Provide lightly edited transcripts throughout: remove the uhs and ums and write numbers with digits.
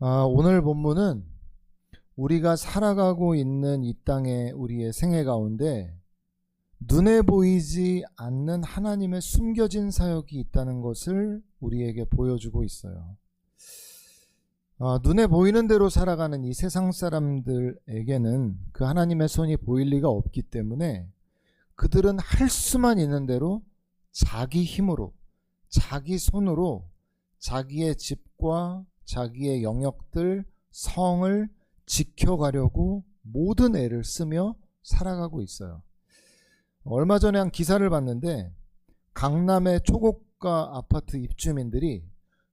오늘 본문은 우리가 살아가고 있는 이 땅의 우리의 생애 가운데 눈에 보이지 않는 하나님의 숨겨진 사역이 있다는 것을 우리에게 보여주고 있어요. 눈에 보이는 대로 살아가는 이 세상 사람들에게는 그 하나님의 손이 보일 리가 없기 때문에 그들은 할 수만 있는 대로 자기 힘으로, 자기 손으로 자기의 집과 자기의 영역들, 성을 지켜가려고 모든 애를 쓰며 살아가고 있어요. 얼마 전에 한 기사를 봤는데 강남의 초고가 아파트 입주민들이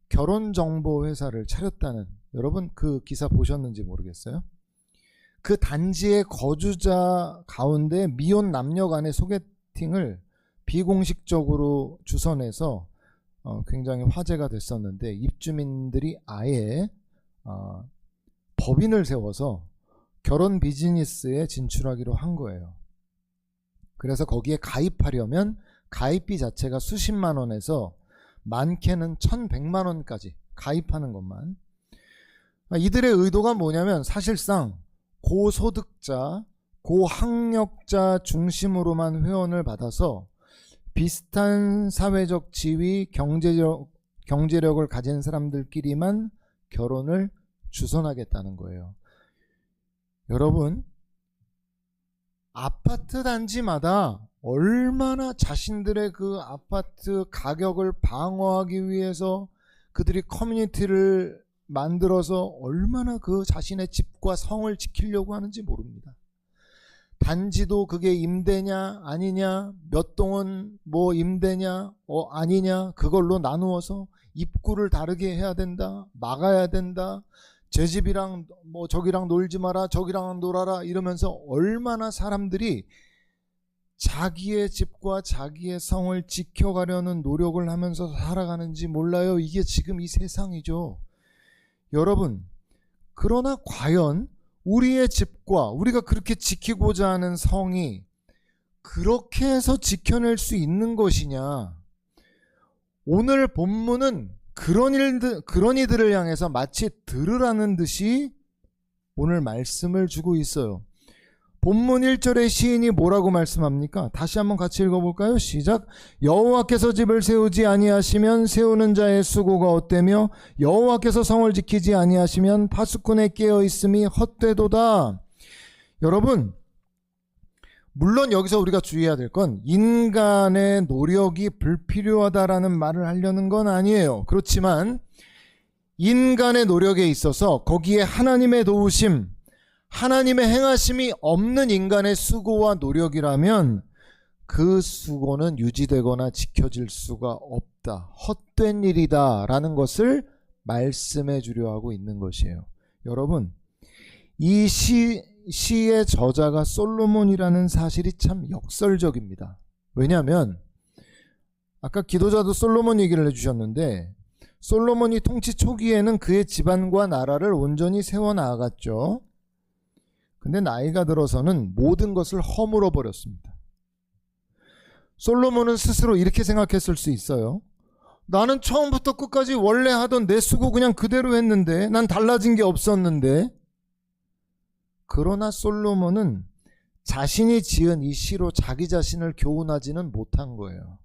결혼정보회사를 차렸다는, 여러분 그 기사 보셨는지 모르겠어요. 그 단지의 거주자 가운데 미혼 남녀 간의 소개팅을 비공식적으로 주선해서 굉장히 화제가 됐었는데, 입주민들이 아예 법인을 세워서 결혼 비즈니스에 진출하기로 한 거예요. 그래서 거기에 가입하려면 가입비 자체가 수십만 원에서 많게는 1,100만 원까지 가입하는 것만. 이들의 의도가 뭐냐면 사실상 고소득자, 고학력자 중심으로만 회원을 받아서 비슷한 사회적 지위, 경제력을 가진 사람들끼리만 결혼을 주선하겠다는 거예요. 여러분, 아파트 단지마다 얼마나 자신들의 그 아파트 가격을 방어하기 위해서 그들이 커뮤니티를 만들어서 얼마나 그 자신의 집과 성을 지키려고 하는지 모릅니다. 단지도 그게 임대냐 아니냐, 몇 동은 뭐 임대냐 아니냐, 그걸로 나누어서 입구를 다르게 해야 된다, 막아야 된다, 제 집이랑 뭐 저기랑 놀지 마라, 저기랑 놀아라, 이러면서 얼마나 사람들이 자기의 집과 자기의 성을 지켜가려는 노력을 하면서 살아가는지 몰라요. 이게 지금 이 세상이죠. 여러분, 그러나 과연 우리의 집과 우리가 그렇게 지키고자 하는 성이 그렇게 해서 지켜낼 수 있는 것이냐? 오늘 본문은 그런 이들을 향해서 마치 들으라는 듯이 오늘 말씀을 주고 있어요. 본문 1절의 시인이 뭐라고 말씀합니까? 다시 한번 같이 읽어볼까요? 시작. 여호와께서 집을 세우지 아니하시면 세우는 자의 수고가 헛되며 여호와께서 성을 지키지 아니하시면 파수꾼의 깨어있음이 헛되도다. 여러분, 물론 여기서 우리가 주의해야 될 건 인간의 노력이 불필요하다라는 말을 하려는 건 아니에요. 그렇지만 인간의 노력에 있어서 거기에 하나님의 도우심, 하나님의 행하심이 없는 인간의 수고와 노력이라면 그 수고는 유지되거나 지켜질 수가 없다, 헛된 일이다 라는 것을 말씀해 주려 하고 있는 것이에요. 여러분, 이 시의 저자가 솔로몬이라는 사실이 참 역설적입니다. 왜냐하면 아까 기도자도 솔로몬 얘기를 해주셨는데, 솔로몬이 통치 초기에는 그의 집안과 나라를 온전히 세워나갔죠. 근데 나이가 들어서는 모든 것을 허물어 버렸습니다. 솔로몬은 스스로 이렇게 생각했을 수 있어요. 나는 처음부터 끝까지 원래 하던 내 수고 그냥 그대로 했는데, 난 달라진 게 없었는데. 그러나 솔로몬은 자신이 지은 이 시로 자기 자신을 교훈하지는 못한 거예요.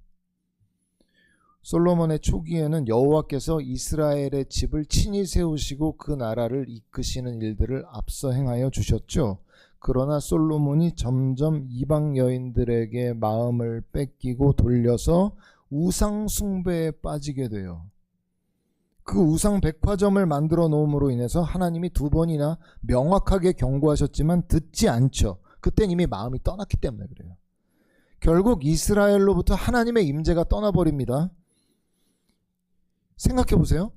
솔로몬의 초기에는 여호와께서 이스라엘의 집을 친히 세우시고 그 나라를 이끄시는 일들을 앞서 행하여 주셨죠. 그러나 솔로몬이 점점 이방 여인들에게 마음을 뺏기고 돌려서 우상 숭배에 빠지게 돼요. 그 우상 백화점을 만들어 놓음으로 인해서 하나님이 2번이나 명확하게 경고하셨지만 듣지 않죠. 그땐 이미 마음이 떠났기 때문에 그래요. 결국 이스라엘로부터 하나님의 임재가 떠나버립니다. 생각해 보세요.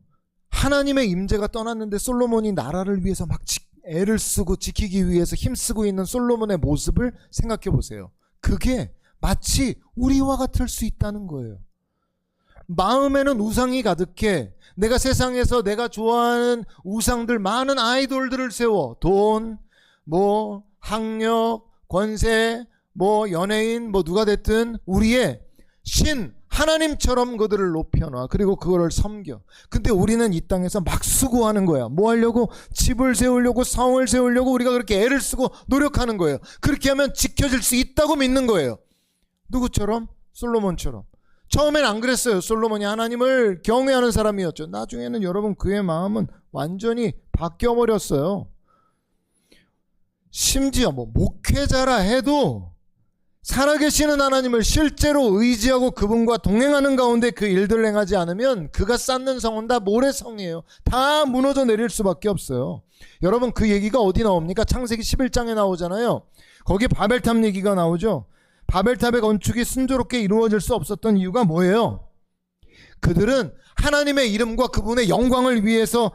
하나님의 임재가 떠났는데 솔로몬이 나라를 위해서 막 애를 쓰고 지키기 위해서 힘쓰고 있는 솔로몬의 모습을 생각해 보세요. 그게 마치 우리와 같을 수 있다는 거예요. 마음에는 우상이 가득해. 내가 세상에서 내가 좋아하는 우상들, 많은 아이돌들을 세워. 돈, 학력, 권세, 연예인, 누가 됐든 우리의 신 하나님처럼 그들을 높여놔. 그리고 그거를 섬겨. 근데 우리는 이 땅에서 막 수고하는 거야. 뭐 하려고? 집을 세우려고, 성을 세우려고 우리가 그렇게 애를 쓰고 노력하는 거예요. 그렇게 하면 지켜질 수 있다고 믿는 거예요. 누구처럼? 솔로몬처럼. 처음엔 안 그랬어요. 솔로몬이 하나님을 경외하는 사람이었죠. 나중에는 여러분 그의 마음은 완전히 바뀌어버렸어요. 심지어 뭐 목회자라 해도 살아계시는 하나님을 실제로 의지하고 그분과 동행하는 가운데 그 일들을 행하지 않으면 그가 쌓는 성은 다 모래성이에요. 다 무너져 내릴 수밖에 없어요. 여러분 그 얘기가 어디 나옵니까? 창세기 11장에 나오잖아요. 거기 바벨탑 얘기가 나오죠. 바벨탑의 건축이 순조롭게 이루어질 수 없었던 이유가 뭐예요? 그들은 하나님의 이름과 그분의 영광을 위해서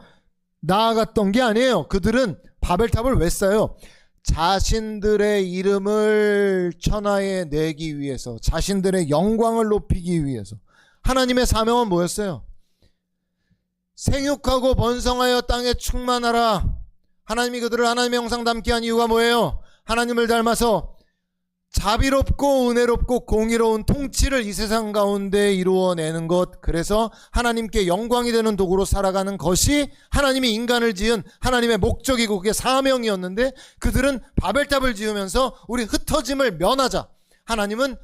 나아갔던 게 아니에요. 그들은 바벨탑을 왜 쌓아요? 자신들의 이름을 천하에 내기 위해서, 자신들의 영광을 높이기 위해서. 하나님의 사명은 뭐였어요? 생육하고 번성하여 땅에 충만하라. 하나님이 그들을 하나님의 형상 닮게 한 이유가 뭐예요? 하나님을 닮아서 자비롭고 은혜롭고 공의로운 통치를 이 세상 가운데 이루어내는 것. 그래서 하나님께 영광이 되는 도구로 살아가는 것이 하나님이 인간을 지은 하나님의 목적이고 그게 사명이었는데, 그들은 바벨탑을 지으면서 우리 흩어짐을 면하자. 하나님은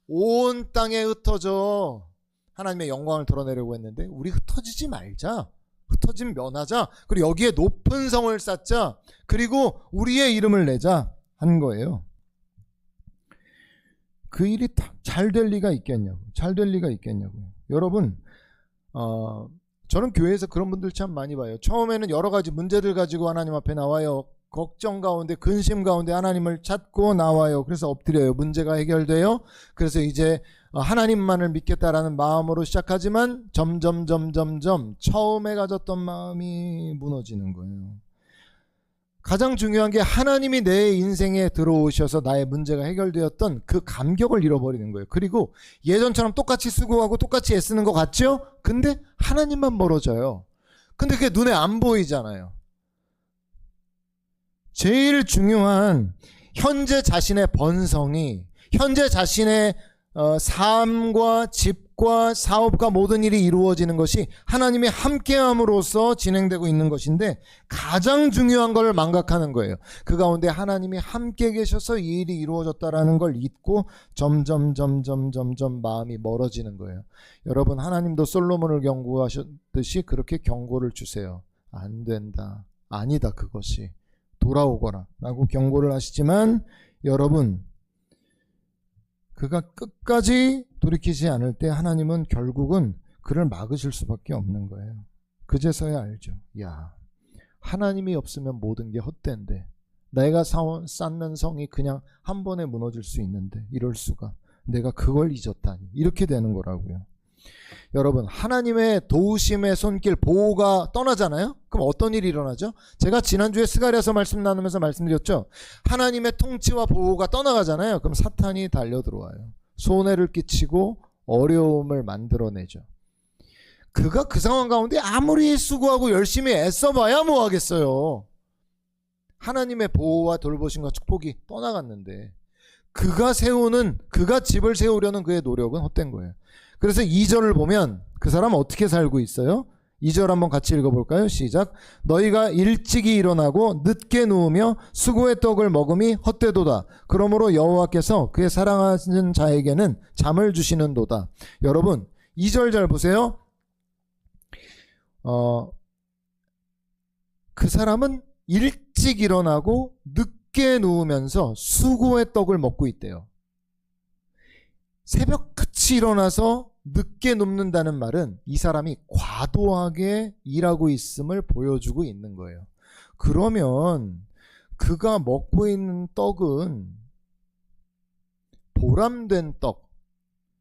온 땅에 흩어져 하나님의 영광을 드러내려고 했는데 우리 흩어지지 말자. 흩어짐 면하자. 그리고 여기에 높은 성을 쌓자. 그리고 우리의 이름을 내자 한 거예요. 그 일이 잘 될 리가 있겠냐고. 잘 될 리가 있겠냐고요. 여러분, 저는 교회에서 그런 분들 참 많이 봐요. 처음에는 여러 가지 문제들 가지고 하나님 앞에 나와요. 걱정 가운데, 근심 가운데 하나님을 찾고 나와요. 그래서 엎드려요. 문제가 해결돼요. 그래서 이제 하나님만을 믿겠다라는 마음으로 시작하지만 점점 처음에 가졌던 마음이 무너지는 거예요. 가장 중요한 게 하나님이 내 인생에 들어오셔서 나의 문제가 해결되었던 그 감격을 잃어버리는 거예요. 그리고 예전처럼 똑같이 수고하고 똑같이 애쓰는 것 같죠? 근데 하나님만 멀어져요. 근데 그게 눈에 안 보이잖아요. 제일 중요한 현재 자신의 번성이, 현재 자신의 삶과 집과 사업과 모든 일이 이루어지는 것이 하나님의 함께함으로써 진행되고 있는 것인데, 가장 중요한 걸 망각하는 거예요. 그 가운데 하나님이 함께 계셔서 이 일이 이루어졌다라는 걸 잊고 점점 마음이 멀어지는 거예요. 여러분, 하나님도 솔로몬을 경고하셨듯이 그렇게 경고를 주세요. 안 된다, 아니다, 그것이 돌아오거라 라고 경고를 하시지만, 여러분, 그가 끝까지 돌이키지 않을 때 하나님은 결국은 그를 막으실 수밖에 없는 거예요. 그제서야 알죠. 야, 하나님이 없으면 모든 게 헛된데, 내가 쌓는 성이 그냥 한 번에 무너질 수 있는데 이럴 수가, 내가 그걸 잊었다니, 이렇게 되는 거라고요. 여러분, 하나님의 도우심의 손길, 보호가 떠나잖아요. 그럼 어떤 일이 일어나죠? 제가 지난주에 스가랴서 말씀 나누면서 말씀드렸죠. 하나님의 통치와 보호가 떠나가잖아요. 그럼 사탄이 달려들어와요. 손해를 끼치고 어려움을 만들어내죠. 그가 그 상황 가운데 아무리 수고하고 열심히 애써봐야 뭐 하겠어요. 하나님의 보호와 돌보심과 축복이 떠나갔는데, 그가 집을 세우려는 그의 노력은 헛된 거예요. 그래서 2절을 보면 그 사람 어떻게 살고 있어요? 2절 한번 같이 읽어볼까요? 시작. 너희가 일찍이 일어나고 늦게 누우며 수고의 떡을 먹음이 헛되도다. 그러므로 여호와께서 그의 사랑하는 자에게는 잠을 주시는도다. 여러분, 2절 잘 보세요. 그 사람은 일찍 일어나고 늦게 누우면서 수고의 떡을 먹고 있대요. 새벽같이 일어나서 늦게 눕는다는 말은 이 사람이 과도하게 일하고 있음을 보여주고 있는 거예요. 그러면 그가 먹고 있는 떡은 보람된 떡,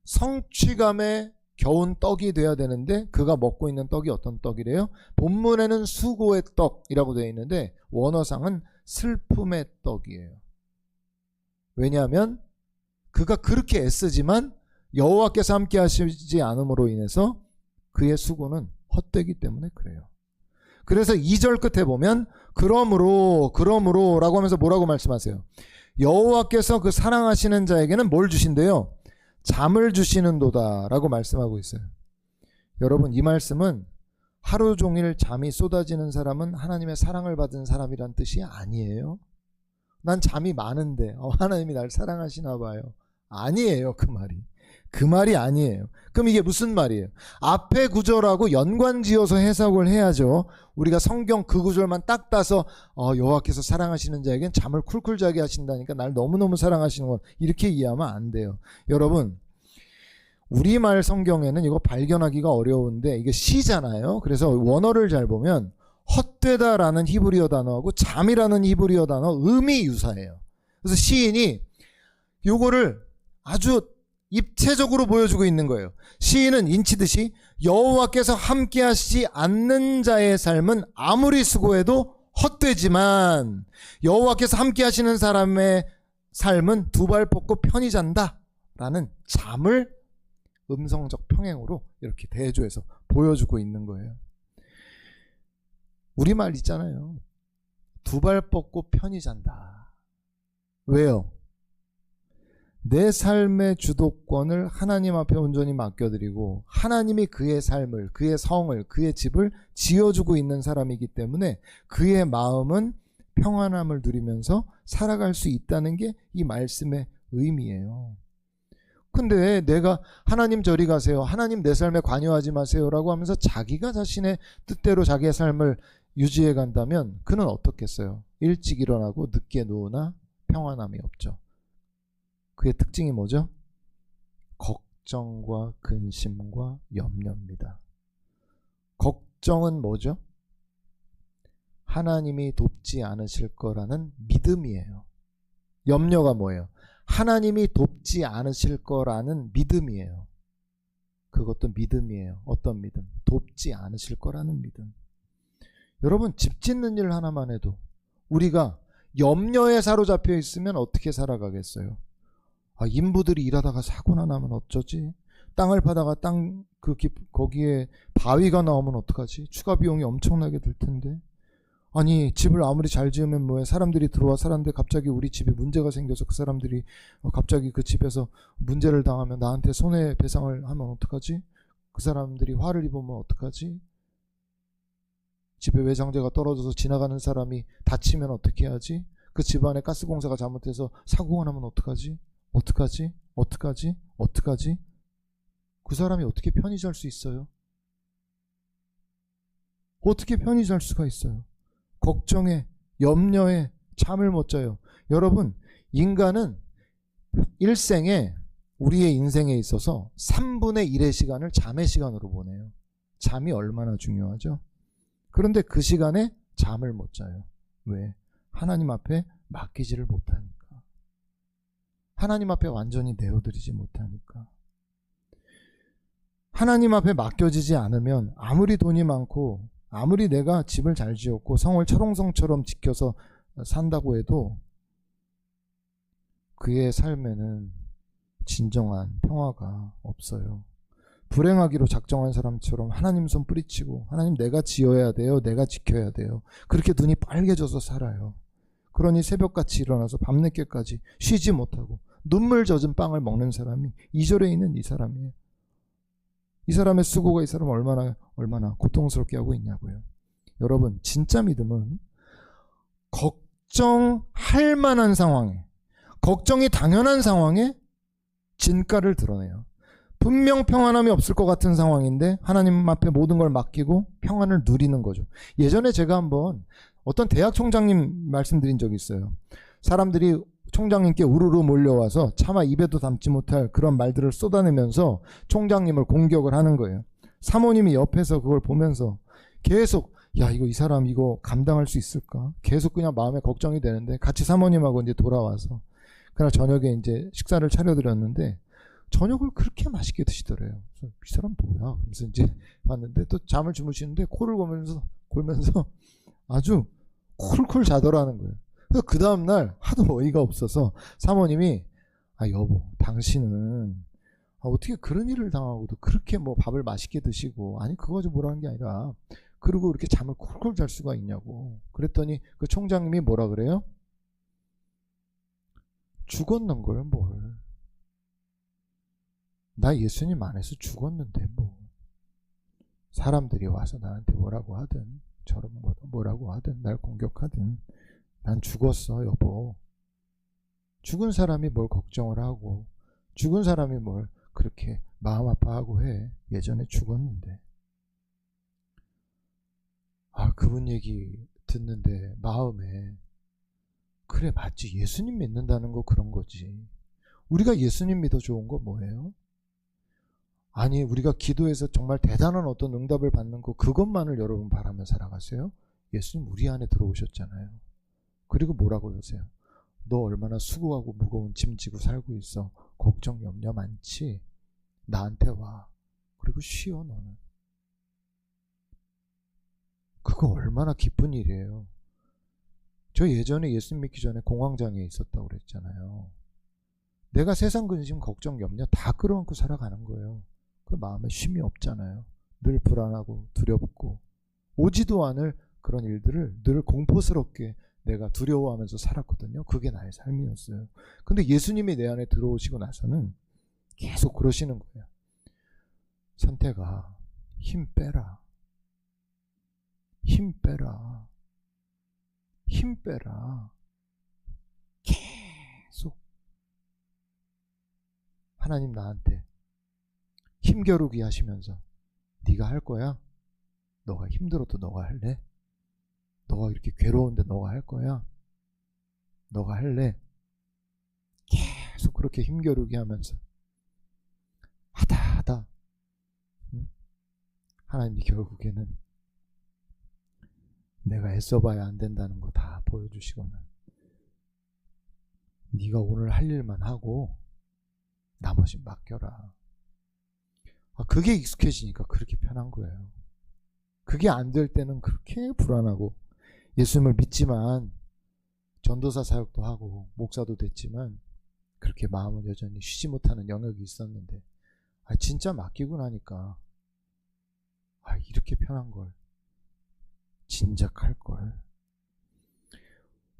성취감에 겨운 떡이 돼야 되는데, 그가 먹고 있는 떡이 어떤 떡이래요? 본문에는 수고의 떡이라고 되어 있는데 원어상은 슬픔의 떡이에요. 왜냐하면 그가 그렇게 애쓰지만 여호와께서 함께 하시지 않음으로 인해서 그의 수고는 헛되기 때문에 그래요. 그래서 2절 끝에 보면 그러므로 라고 하면서 뭐라고 말씀하세요? 여호와께서 그 사랑하시는 자에게는 뭘 주신대요? 잠을 주시는도다 라고 말씀하고 있어요. 여러분, 이 말씀은 하루 종일 잠이 쏟아지는 사람은 하나님의 사랑을 받은 사람이란 뜻이 아니에요. 난 잠이 많은데 하나님이 날 사랑하시나 봐요. 아니에요. 그 말이 아니에요. 그럼 이게 무슨 말이에요? 앞에 구절하고 연관지어서 해석을 해야죠. 우리가 성경 그 구절만 딱 따서 여호와께서 사랑하시는 자에겐 잠을 쿨쿨 자게 하신다니까 날 너무너무 사랑하시는 건, 이렇게 이해하면 안 돼요. 여러분, 우리말 성경에는 이거 발견하기가 어려운데 이게 시잖아요. 그래서 원어를 잘 보면 헛되다라는 히브리어 단어하고 잠이라는 히브리어 단어 음이 유사해요. 그래서 시인이 요거를 아주 입체적으로 보여주고 있는 거예요. 시인은 인치듯이 여호와께서 함께 하시지 않는 자의 삶은 아무리 수고해도 헛되지만 여호와께서 함께 하시는 사람의 삶은 두 발 뻗고 편히 잔다 라는 잠을 음성적 평행으로 이렇게 대조해서 보여주고 있는 거예요. 우리말 있잖아요. 두 발 뻗고 편히 잔다. 왜요? 내 삶의 주도권을 하나님 앞에 온전히 맡겨드리고 하나님이 그의 삶을, 그의 성을, 그의 집을 지어주고 있는 사람이기 때문에 그의 마음은 평안함을 누리면서 살아갈 수 있다는 게 이 말씀의 의미예요. 근데 내가 하나님 저리 가세요, 하나님 내 삶에 관여하지 마세요 라고 하면서 자기가 자신의 뜻대로 자기의 삶을 유지해 간다면 그는 어떻겠어요? 일찍 일어나고 늦게 누우나 평안함이 없죠. 그의 특징이 뭐죠? 걱정과 근심과 염려입니다. 걱정은 뭐죠? 하나님이 돕지 않으실 거라는 믿음이에요. 염려가 뭐예요? 하나님이 돕지 않으실 거라는 믿음이에요. 그것도 믿음이에요. 어떤 믿음? 돕지 않으실 거라는 믿음. 여러분, 집 짓는 일 하나만 해도 우리가 염려에 사로잡혀 있으면 어떻게 살아가겠어요? 인부들이 일하다가 사고나 나면 어쩌지? 땅을 파다가 거기에 바위가 나오면 어떡하지? 추가 비용이 엄청나게 들 텐데. 아니, 집을 아무리 잘 지으면 뭐해? 사람들이 들어와 사는데 갑자기 우리 집에 문제가 생겨서 그 사람들이 갑자기 그 집에서 문제를 당하면 나한테 손해배상을 하면 어떡하지? 그 사람들이 화를 입으면 어떡하지? 집에 외장재가 떨어져서 지나가는 사람이 다치면 어떻게 하지? 그 집안에 가스공사가 잘못해서 사고가 나면 어떡하지? 어떡하지? 그 사람이 어떻게 편히 잘 수 있어요? 어떻게 편히 잘 수가 있어요? 걱정에, 염려에 잠을 못 자요. 여러분, 인간은 일생에, 우리의 인생에 있어서 3분의 1의 시간을 잠의 시간으로 보내요. 잠이 얼마나 중요하죠? 그런데 그 시간에 잠을 못 자요. 왜? 하나님 앞에 맡기지를 못하니까. 하나님 앞에 완전히 내어드리지 못하니까. 하나님 앞에 맡겨지지 않으면 아무리 돈이 많고 아무리 내가 집을 잘 지었고 성을 철옹성처럼 지켜서 산다고 해도 그의 삶에는 진정한 평화가 없어요. 불행하기로 작정한 사람처럼 하나님 손 뿌리치고 하나님 내가 지어야 돼요, 내가 지켜야 돼요, 그렇게 눈이 빨개져서 살아요. 그러니 새벽같이 일어나서 밤늦게까지 쉬지 못하고 눈물 젖은 빵을 먹는 사람이 2절에 있는 이 사람이에요. 이 사람의 수고가 이 사람을 얼마나 고통스럽게 하고 있냐고요. 여러분, 진짜 믿음은 걱정할 만한 상황에, 걱정이 당연한 상황에 진가를 드러내요. 분명 평안함이 없을 것 같은 상황인데 하나님 앞에 모든 걸 맡기고 평안을 누리는 거죠. 예전에 제가 한번 어떤 대학 총장님 말씀드린 적이 있어요. 사람들이 총장님께 우르르 몰려와서 차마 입에도 담지 못할 그런 말들을 쏟아내면서 총장님을 공격을 하는 거예요. 사모님이 옆에서 그걸 보면서 계속 이 사람 이거 감당할 수 있을까? 계속 그냥 마음에 걱정이 되는데 같이 사모님하고 이제 돌아와서 그날 저녁에 이제 식사를 차려드렸는데 저녁을 그렇게 맛있게 드시더래요. 그래서 이 사람 뭐야? 그래서 이제 봤는데 또 잠을 주무시는데 코를 골면서 아주 쿨쿨 자더라는 거예요. 그래서 그 다음날 하도 어이가 없어서 사모님이 여보, 당신은 어떻게 그런 일을 당하고도 그렇게 뭐 밥을 맛있게 드시고, 아니 그거 좀 뭐라는 게 아니라 그리고 이렇게 잠을 쿨쿨 잘 수가 있냐고 그랬더니 그 총장님이 뭐라 그래요? 죽었는 걸 뭘. 나 예수님 안에서 죽었는데 뭐 사람들이 와서 나한테 뭐라고 하든 저런 뭐라고 하든 날 공격하든 난 죽었어 여보. 죽은 사람이 뭘 걱정을 하고 죽은 사람이 뭘 그렇게 마음 아파하고 해. 예전에 죽었는데. 그분 얘기 듣는데 마음에 그래 맞지, 예수님 믿는다는 거 그런 거지. 우리가 예수님 믿어 좋은 거 뭐예요? 아니 우리가 기도해서 정말 대단한 어떤 응답을 받는 거 그것만을 여러분 바라며 살아가세요? 예수님 우리 안에 들어오셨잖아요. 그리고 뭐라고 그러세요? 너 얼마나 수고하고 무거운 짐 지고 살고 있어. 걱정 염려 많지? 나한테 와. 그리고 쉬어 너는. 그거 얼마나 기쁜 일이에요. 저 예전에 예수님 믿기 전에 공황장애에 있었다고 그랬잖아요. 내가 세상 근심 걱정 염려 다 끌어안고 살아가는 거예요. 그 마음에 쉼이 없잖아요. 늘 불안하고 두렵고 오지도 않을 그런 일들을 늘 공포스럽게 내가 두려워하면서 살았거든요. 그게 나의 삶이었어요. 근데 예수님이 내 안에 들어오시고 나서는 계속 그러시는 거예요. 선택아, 힘 빼라. 힘 빼라. 힘 빼라. 계속 하나님 나한테 힘겨루기 하시면서 네가 할 거야? 너가 힘들어도 너가 할래? 너가 이렇게 괴로운데 너가 할 거야? 너가 할래? 계속 그렇게 힘겨루기 하면서 하다 하나님이 결국에는 내가 애써봐야 안 된다는 거 다 보여주시고는 네가 오늘 할 일만 하고 나머지 맡겨라. 그게 익숙해지니까 그렇게 편한 거예요. 그게 안 될 때는 그렇게 불안하고 예수님을 믿지만 전도사 사역도 하고 목사도 됐지만 그렇게 마음은 여전히 쉬지 못하는 영역이 있었는데 진짜 맡기고 나니까 이렇게 편한 걸 진작 할 걸.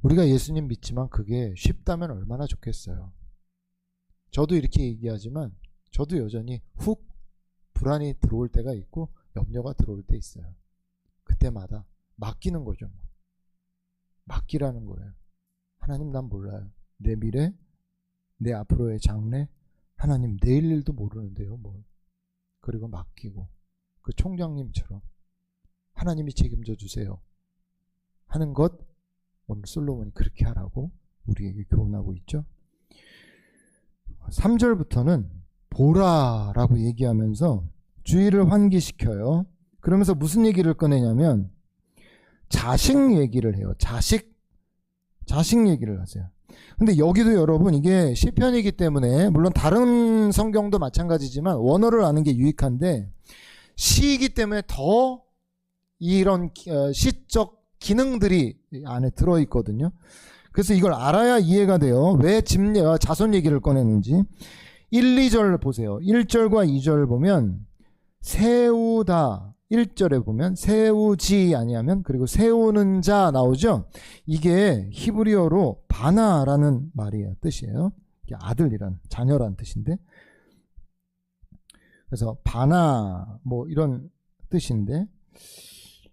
우리가 예수님 믿지만 그게 쉽다면 얼마나 좋겠어요. 저도 이렇게 얘기하지만 저도 여전히 훅 불안이 들어올 때가 있고 염려가 들어올 때 있어요. 그때마다 맡기는 거죠. 맡기라는 거예요. 하나님 난 몰라요. 내 미래, 내 앞으로의 장래, 하나님 내일 일도 모르는데요. 뭘. 그리고 맡기고 그 총장님처럼 하나님이 책임져 주세요 하는 것, 오늘 솔로몬이 그렇게 하라고 우리에게 교훈하고 있죠. 3절부터는 보라라고 얘기하면서 주의를 환기시켜요. 그러면서 무슨 얘기를 꺼내냐면 자식 얘기를 해요. 자식 얘기를 하세요. 근데 여기도 여러분 이게 시편이기 때문에 물론 다른 성경도 마찬가지지만 원어를 아는 게 유익한데 시이기 때문에 더 이런 시적 기능들이 안에 들어있거든요. 그래서 이걸 알아야 이해가 돼요. 왜 자손 얘기를 꺼내는지. 1, 2절 보세요. 1절과 2절 보면 세우다, 1절에 보면 세우지 아니하면 그리고 세우는 자 나오죠. 이게 히브리어로 바나라는 말이에요. 뜻이에요. 아들이란 자녀란 뜻인데 그래서 바나 뭐 이런 뜻인데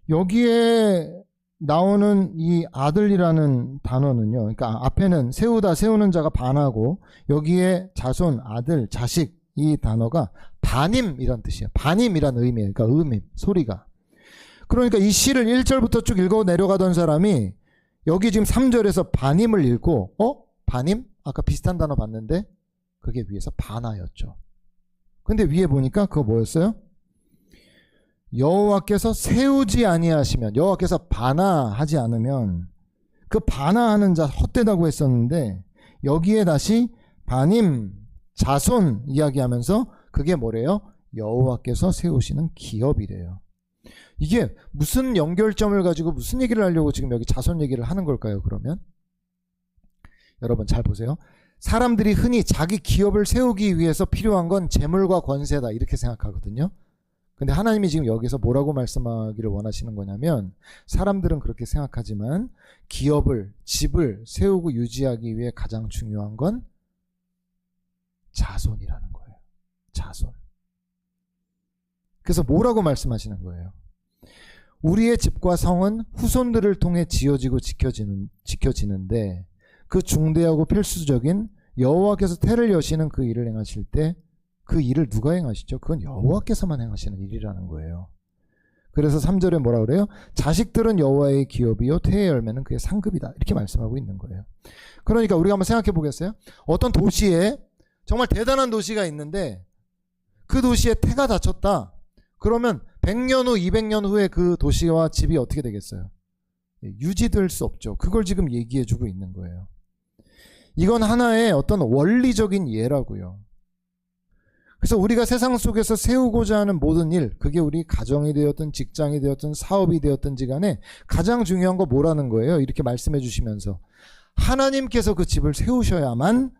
여기에 나오는 이 아들이라는 단어는요. 그러니까 앞에는 세우다 세우는 자가 바나고 여기에 자손 아들 자식 이 단어가 바님이란 뜻이에요. 바님이란 의미예요. 그러니까 음임 소리가. 그러니까 이 시를 1절부터 쭉 읽어 내려가던 사람이 여기 지금 3절에서 바님을 읽고 바님? 아까 비슷한 단어 봤는데 그게 위에서 바나였죠. 근데 위에 보니까 그거 뭐였어요? 여호와께서 세우지 아니하시면 여호와께서 바나하지 않으면 그 바나하는 자 헛되다고 했었는데 여기에 다시 바님 자손 이야기하면서 그게 뭐래요? 여호와께서 세우시는 기업이래요. 이게 무슨 연결점을 가지고 무슨 얘기를 하려고 지금 여기 자손 얘기를 하는 걸까요? 그러면 여러분 잘 보세요. 사람들이 흔히 자기 기업을 세우기 위해서 필요한 건 재물과 권세다 이렇게 생각하거든요. 근데 하나님이 지금 여기서 뭐라고 말씀하기를 원하시는 거냐면 사람들은 그렇게 생각하지만 기업을 집을 세우고 유지하기 위해 가장 중요한 건 자손이라는 거예요. 자손. 그래서 뭐라고 말씀하시는 거예요? 우리의 집과 성은 후손들을 통해 지어지고 지켜지는데 그 중대하고 필수적인 여호와께서 태를 여시는 그 일을 행하실 때 그 일을 누가 행하시죠? 그건 여호와께서만 행하시는 일이라는 거예요. 그래서 3절에 뭐라 그래요? 자식들은 여호와의 기업이요 태의 열매는 그의 상급이다. 이렇게 말씀하고 있는 거예요. 그러니까 우리가 한번 생각해 보겠어요? 어떤 도시에 정말 대단한 도시가 있는데 그 도시에 태가 닫혔다. 그러면 100년 후, 200년 후에 그 도시와 집이 어떻게 되겠어요? 유지될 수 없죠. 그걸 지금 얘기해 주고 있는 거예요. 이건 하나의 어떤 원리적인 예라고요. 그래서 우리가 세상 속에서 세우고자 하는 모든 일, 그게 우리 가정이 되었든 직장이 되었든 사업이 되었든지 간에 가장 중요한 거 뭐라는 거예요? 이렇게 말씀해 주시면서 하나님께서 그 집을 세우셔야만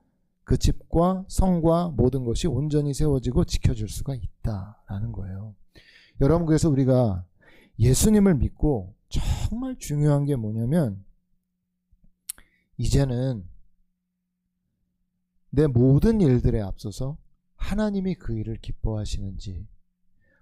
그 집과 성과 모든 것이 온전히 세워지고 지켜질 수가 있다라는 거예요. 여러분, 그래서 우리가 예수님을 믿고 정말 중요한 게 뭐냐면 이제는 내 모든 일들에 앞서서 하나님이 그 일을 기뻐하시는지,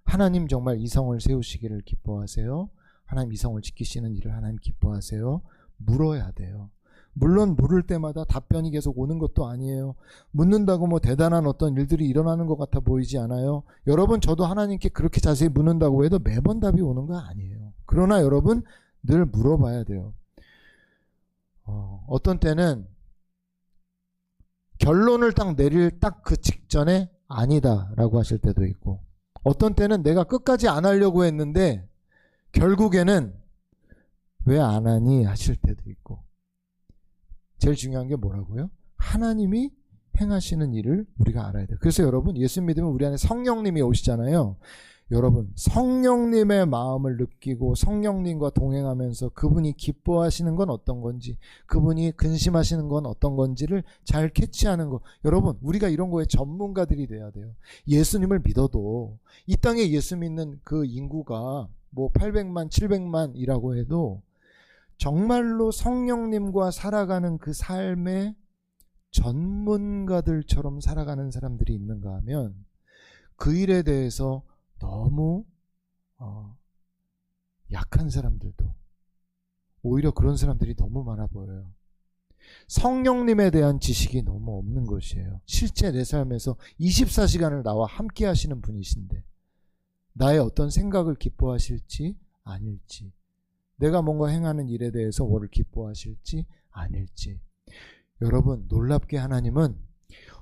하나님 정말 이성을 세우시기를 기뻐하세요? 하나님 이성을 지키시는 일을 하나님 기뻐하세요? 물어야 돼요. 물론 물을 때마다 답변이 계속 오는 것도 아니에요. 묻는다고 뭐 대단한 어떤 일들이 일어나는 것 같아 보이지 않아요. 여러분, 저도 하나님께 그렇게 자세히 묻는다고 해도 매번 답이 오는 거 아니에요. 그러나 여러분 늘 물어봐야 돼요. 어떤 때는 결론을 딱 내릴 딱 그 직전에 아니다라고 하실 때도 있고, 어떤 때는 내가 끝까지 안 하려고 했는데 결국에는 왜 안 하니 하실 때도 있고, 제일 중요한 게 뭐라고요? 하나님이 행하시는 일을 우리가 알아야 돼요. 그래서 여러분, 예수 믿으면 우리 안에 성령님이 오시잖아요. 여러분, 성령님의 마음을 느끼고 성령님과 동행하면서 그분이 기뻐하시는 건 어떤 건지, 그분이 근심하시는 건 어떤 건지를 잘 캐치하는 거. 여러분, 우리가 이런 거에 전문가들이 돼야 돼요. 예수님을 믿어도 이 땅에 예수 믿는 그 인구가 뭐 800만, 700만이라고 해도 정말로 성령님과 살아가는 그 삶의 전문가들처럼 살아가는 사람들이 있는가 하면 그 일에 대해서 너무 약한 사람들도, 오히려 그런 사람들이 너무 많아 보여요. 성령님에 대한 지식이 너무 없는 것이에요. 실제 내 삶에서 24시간을 나와 함께 하시는 분이신데 나의 어떤 생각을 기뻐하실지 아닐지, 내가 뭔가 행하는 일에 대해서 뭐를 기뻐하실지 아닐지. 여러분, 놀랍게 하나님은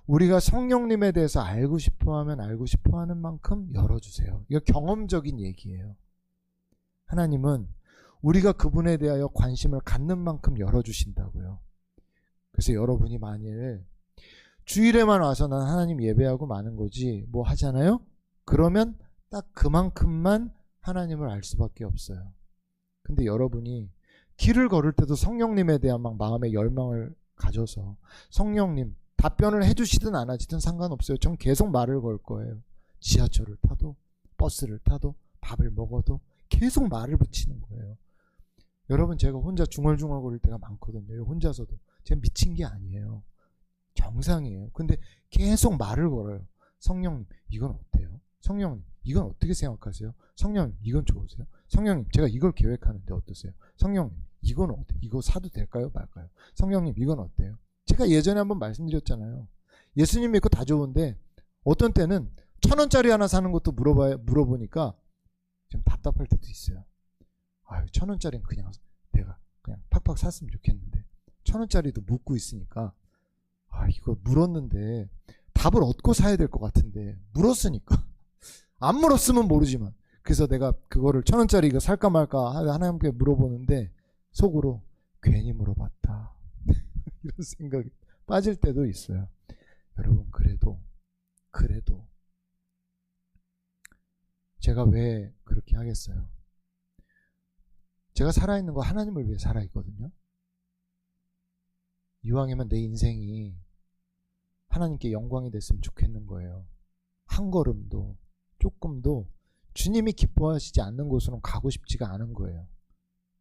우리가 성령님에 대해서 알고 싶어하면 알고 싶어하는 만큼 열어주세요. 이거 경험적인 얘기예요. 하나님은 우리가 그분에 대하여 관심을 갖는 만큼 열어주신다고요. 그래서 여러분이 만일 주일에만 와서 난 하나님 예배하고 마는 거지 뭐 하잖아요? 그러면 딱 그만큼만 하나님을 알 수밖에 없어요. 근데 여러분이 길을 걸을 때도 성령님에 대한 막 마음의 열망을 가져서 성령님 답변을 해주시든 안 하시든 상관없어요. 전 계속 말을 걸 거예요. 지하철을 타도 버스를 타도 밥을 먹어도 계속 말을 붙이는 거예요. 여러분, 제가 혼자 중얼중얼거릴 때가 많거든요. 혼자서도. 제가 미친 게 아니에요. 정상이에요. 근데 계속 말을 걸어요. 성령님, 이건 어때요? 성령님, 이건 어떻게 생각하세요? 성령님, 이건 좋으세요? 성령님, 제가 이걸 계획하는데 어떠세요? 성령님, 이건 어때요? 이거 사도 될까요? 말까요? 성령님, 이건 어때요? 제가 예전에 한번 말씀드렸잖아요. 예수님 믿고 다 좋은데 어떤 때는 1,000원짜리 하나 사는 것도 물어보니까 좀 답답할 때도 있어요. 아유, 1,000원짜리는 그냥 내가 그냥 팍팍 샀으면 좋겠는데 1,000원짜리도 묻고 있으니까 이거 물었는데 답을 얻고 사야 될 것 같은데 물었으니까 안 물었으면 모르지만, 그래서 내가 그거를 1,000원짜리 이거 살까 말까 하나님께 물어보는데 속으로 괜히 물어봤다 이런 생각이 빠질 때도 있어요. 여러분, 그래도 제가 왜 그렇게 하겠어요? 제가 살아있는 거 하나님을 위해 살아있거든요. 이왕이면 내 인생이 하나님께 영광이 됐으면 좋겠는 거예요. 한 걸음도 조금도 주님이 기뻐하시지 않는 곳으로 가고 싶지가 않은 거예요.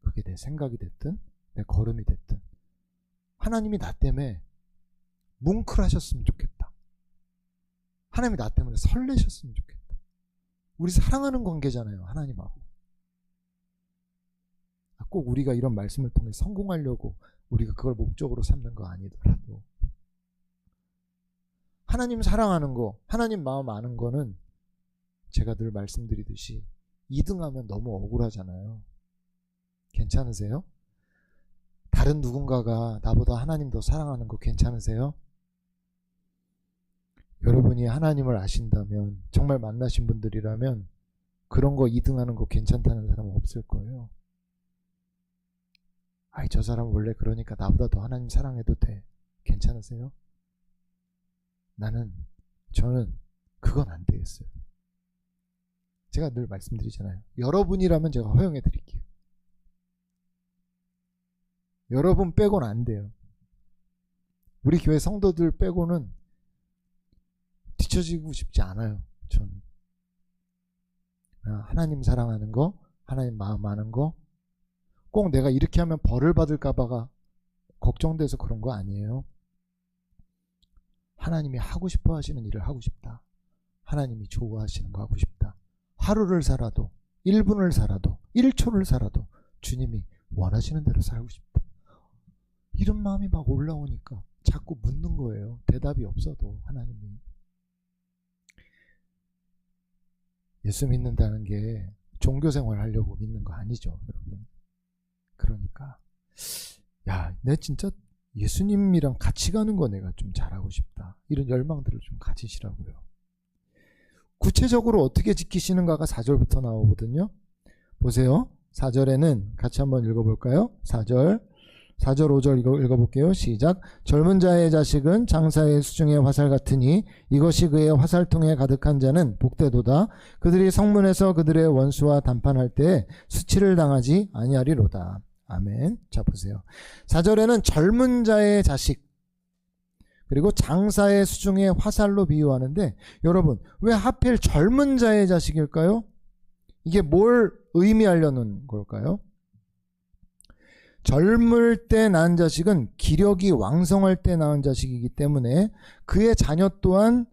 그게 내 생각이 됐든 내 걸음이 됐든 하나님이 나 때문에 뭉클하셨으면 좋겠다. 하나님이 나 때문에 설레셨으면 좋겠다. 우리 사랑하는 관계잖아요, 하나님하고. 꼭 우리가 이런 말씀을 통해 성공하려고 우리가 그걸 목적으로 삼는 거 아니더라도 하나님 사랑하는 거, 하나님 마음 아는 거는 제가 늘 말씀드리듯이 2등하면 너무 억울하잖아요. 괜찮으세요? 다른 누군가가 나보다 하나님 더 사랑하는 거 괜찮으세요? 여러분이 하나님을 아신다면, 정말 만나신 분들이라면 그런 거 2등하는 거 괜찮다는 사람은 없을 거예요. 아이, 저 사람 원래 그러니까 나보다 더 하나님 사랑해도 돼. 괜찮으세요? 저는 그건 안 되겠어요. 제가 늘 말씀드리잖아요. 여러분이라면 제가 허용해 드릴게요. 여러분 빼고는 안 돼요. 우리 교회 성도들 빼고는 뒤처지고 싶지 않아요. 저는 하나님 사랑하는 거, 하나님 마음 아는 거, 꼭 내가 이렇게 하면 벌을 받을까 봐가 걱정돼서 그런 거 아니에요. 하나님이 하고 싶어 하시는 일을 하고 싶다. 하나님이 좋아하시는 거 하고 싶다. 하루를 살아도, 1분을 살아도, 1초를 살아도 주님이 원하시는 대로 살고 싶다. 이런 마음이 막 올라오니까 자꾸 묻는 거예요. 대답이 없어도. 하나님이. 예수 믿는다는 게 종교생활 하려고 믿는 거 아니죠, 여러분. 그러니까 내 진짜 예수님이랑 같이 가는 거 내가 좀 잘하고 싶다. 이런 열망들을 좀 가지시라고요. 구체적으로 어떻게 지키시는가가 4절부터 나오거든요. 보세요. 4절에는 같이 한번 읽어볼까요? 4절 5절 읽어볼게요. 시작. 젊은 자의 자식은 장사의 수중의 화살 같으니 이것이 그의 화살통에 가득한 자는 복되도다. 그들이 성문에서 그들의 원수와 담판할 때 수치를 당하지 아니하리로다. 아멘. 자, 보세요. 4절에는 젊은 자의 자식, 그리고 장사의 수중의 화살로 비유하는데, 여러분 왜 하필 젊은 자의 자식일까요? 이게 뭘 의미하려는 걸까요? 젊을 때 낳은 자식은 기력이 왕성할 때 낳은 자식이기 때문에 그의 자녀 또한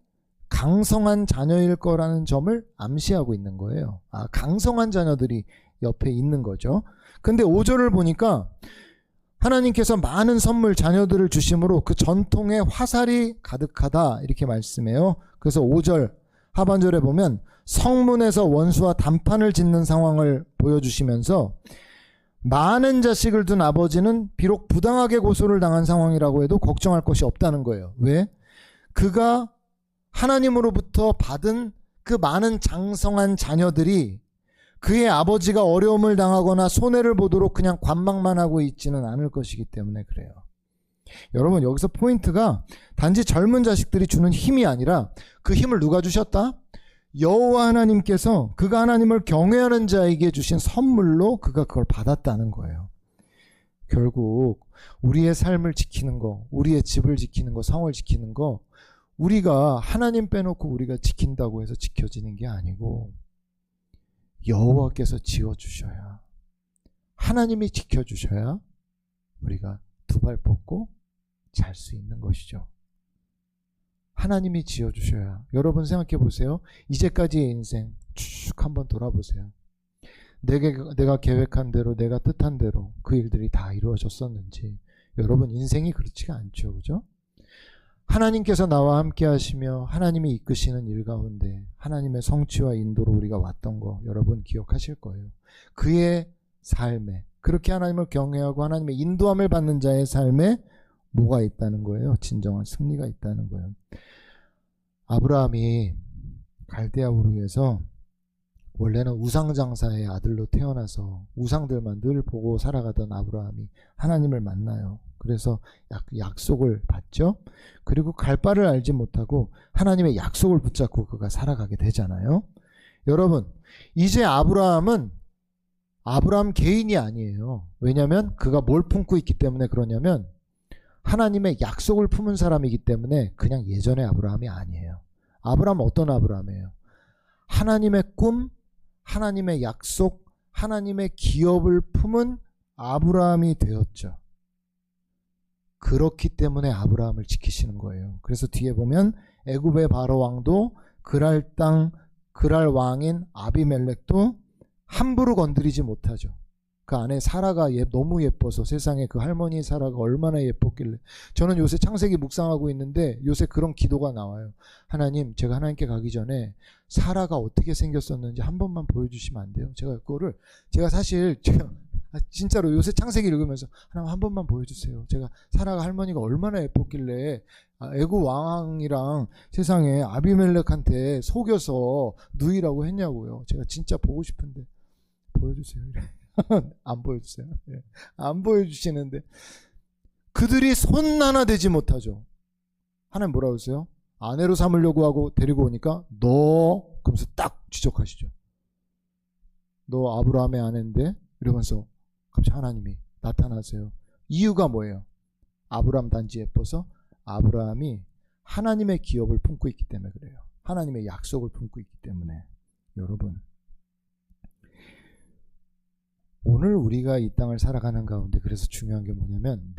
강성한 자녀일 거라는 점을 암시하고 있는 거예요. 강성한 자녀들이 옆에 있는 거죠. 근데 5절을 보니까 하나님께서 많은 선물 자녀들을 주심으로 그 전통에 화살이 가득하다 이렇게 말씀해요. 그래서 5절 하반절에 보면 성문에서 원수와 담판을 짓는 상황을 보여주시면서 많은 자식을 둔 아버지는 비록 부당하게 고소를 당한 상황이라고 해도 걱정할 것이 없다는 거예요. 왜? 그가 하나님으로부터 받은 그 많은 장성한 자녀들이 그의 아버지가 어려움을 당하거나 손해를 보도록 그냥 관망만 하고 있지는 않을 것이기 때문에 그래요. 여러분, 여기서 포인트가 단지 젊은 자식들이 주는 힘이 아니라 그 힘을 누가 주셨다? 여호와 하나님께서 그가 하나님을 경외하는 자에게 주신 선물로 그가 그걸 받았다는 거예요. 결국 우리의 삶을 지키는 거, 우리의 집을 지키는 거, 성을 지키는 거, 우리가 하나님 빼놓고 우리가 지킨다고 해서 지켜지는 게 아니고 여호와께서 지어주셔야, 하나님이 지켜주셔야 우리가 두 발 뻗고 잘 수 있는 것이죠. 하나님이 지어주셔야. 여러분 생각해 보세요. 이제까지의 인생 쭉 한번 돌아보세요. 내가 계획한 대로, 내가 뜻한 대로 그 일들이 다 이루어졌었는지. 여러분 인생이 그렇지가 않죠, 그죠? 하나님께서 나와 함께 하시며 하나님이 이끄시는 일 가운데 하나님의 성취와 인도로 우리가 왔던 거 여러분 기억하실 거예요. 그의 삶에, 그렇게 하나님을 경외하고 하나님의 인도함을 받는 자의 삶에 뭐가 있다는 거예요? 진정한 승리가 있다는 거예요. 아브라함이 갈대아 우르에서 원래는 우상장사의 아들로 태어나서 우상들만 늘 보고 살아가던 아브라함이 하나님을 만나요. 그래서 약속을 받죠. 그리고 갈 바를 알지 못하고 하나님의 약속을 붙잡고 그가 살아가게 되잖아요. 여러분, 이제 아브라함은 아브라함 개인이 아니에요. 왜냐하면 그가 뭘 품고 있기 때문에 그러냐면 하나님의 약속을 품은 사람이기 때문에 그냥 예전의 아브라함이 아니에요. 아브라함은 어떤 아브라함이에요? 하나님의 꿈, 하나님의 약속, 하나님의 기업을 품은 아브라함이 되었죠. 그렇기 때문에 아브라함을 지키시는 거예요. 그래서 뒤에 보면 애굽의 바로 왕도 그랄 왕인 아비멜렉도 함부로 건드리지 못하죠. 그 안에 사라가 너무 예뻐서, 세상에 그 할머니 사라가 얼마나 예뻤길래. 저는 요새 창세기 묵상하고 있는데 요새 그런 기도가 나와요. 하나님, 제가 하나님께 가기 전에 사라가 어떻게 생겼었는지 한 번만 보여주시면 안 돼요? 제가 사실 진짜로 요새 창세기 읽으면서 하나님 한 번만 보여주세요. 제가 사라가 할머니가 얼마나 예뻤길래 애굽 왕이랑 세상에 아비멜렉한테 속여서 누이라고 했냐고요. 제가 진짜 보고 싶은데 보여주세요. 안 보여주세요. 안 보여주시는데 그들이 손 하나 대지 못하죠. 하나님 뭐라고 했어요? 아내로 삼으려고 하고 데리고 오니까 너 그러면서 딱 지적하시죠. 너 아브라함의 아내인데 이러면서 갑자기 하나님이 나타나세요. 이유가 뭐예요? 아브라함 단지 예뻐서? 아브라함이 하나님의 기업을 품고 있기 때문에 그래요. 하나님의 약속을 품고 있기 때문에. 여러분, 오늘 우리가 이 땅을 살아가는 가운데 그래서 중요한 게 뭐냐면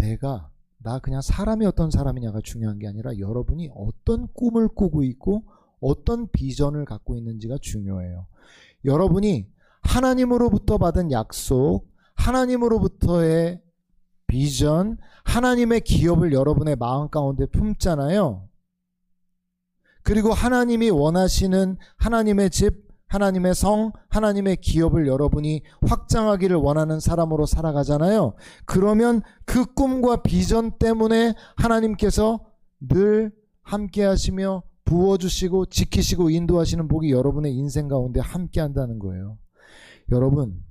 나 그냥 사람이 어떤 사람이냐가 중요한 게 아니라 여러분이 어떤 꿈을 꾸고 있고 어떤 비전을 갖고 있는지가 중요해요. 여러분이 하나님으로부터 받은 약속, 하나님으로부터의 비전, 하나님의 기업을 여러분의 마음 가운데 품잖아요. 그리고 하나님이 원하시는 하나님의 집, 하나님의 성, 하나님의 기업을 여러분이 확장하기를 원하는 사람으로 살아가잖아요. 그러면 그 꿈과 비전 때문에 하나님께서 늘 함께 하시며 부어주시고 지키시고 인도하시는 복이 여러분의 인생 가운데 함께 한다는 거예요. 여러분,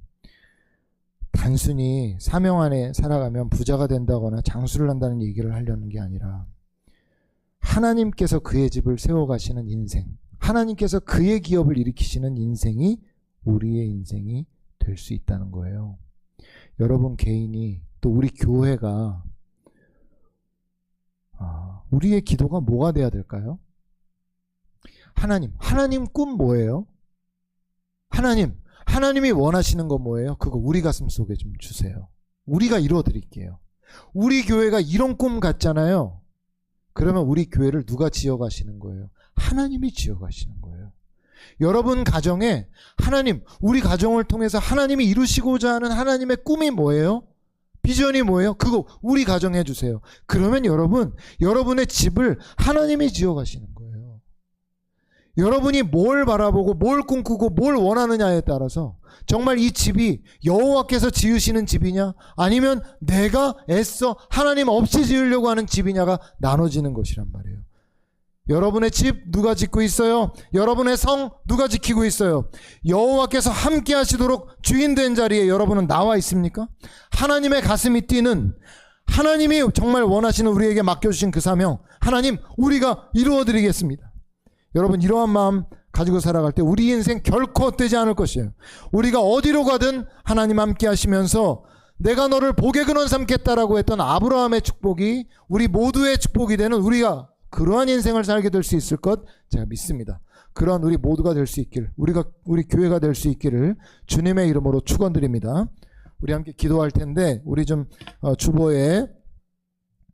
단순히 사명 안에 살아가면 부자가 된다거나 장수를 한다는 얘기를 하려는 게 아니라 하나님께서 그의 집을 세워가시는 인생, 하나님께서 그의 기업을 일으키시는 인생이 우리의 인생이 될 수 있다는 거예요. 여러분 개인이 또 우리 교회가 우리의 기도가 뭐가 돼야 될까요? 하나님 꿈 뭐예요? 하나님이 원하시는 거 뭐예요? 그거 우리 가슴 속에 좀 주세요. 우리가 이루어드릴게요. 우리 교회가 이런 꿈 같잖아요. 그러면 우리 교회를 누가 지어가시는 거예요? 하나님이 지어가시는 거예요. 여러분 가정에 우리 가정을 통해서 하나님이 이루시고자 하는 하나님의 꿈이 뭐예요? 비전이 뭐예요? 그거 우리 가정해 주세요. 그러면 여러분의 집을 하나님이 지어가시는 거예요. 여러분이 뭘 바라보고 뭘 꿈꾸고 뭘 원하느냐에 따라서 정말 이 집이 여호와께서 지으시는 집이냐 아니면 내가 애써 하나님 없이 지으려고 하는 집이냐가 나눠지는 것이란 말이에요. 여러분의 집 누가 짓고 있어요? 여러분의 성 누가 지키고 있어요? 여호와께서 함께 하시도록 주인된 자리에 여러분은 나와 있습니까? 하나님의 가슴이 뛰는, 하나님이 정말 원하시는 우리에게 맡겨주신 그 사명, 하나님 우리가 이루어드리겠습니다. 여러분 이러한 마음 가지고 살아갈 때 우리 인생 결코 헛되지 않을 것이에요. 우리가 어디로 가든 하나님 함께 하시면서 내가 너를 복의 근원 삼겠다라고 했던 아브라함의 축복이 우리 모두의 축복이 되는 우리가 그러한 인생을 살게 될 수 있을 것 제가 믿습니다. 그러한 우리 모두가 될 수 있길, 우리 교회가 될 수 있기를 주님의 이름으로 축원드립니다. 우리 함께 기도할 텐데 우리 좀 주보에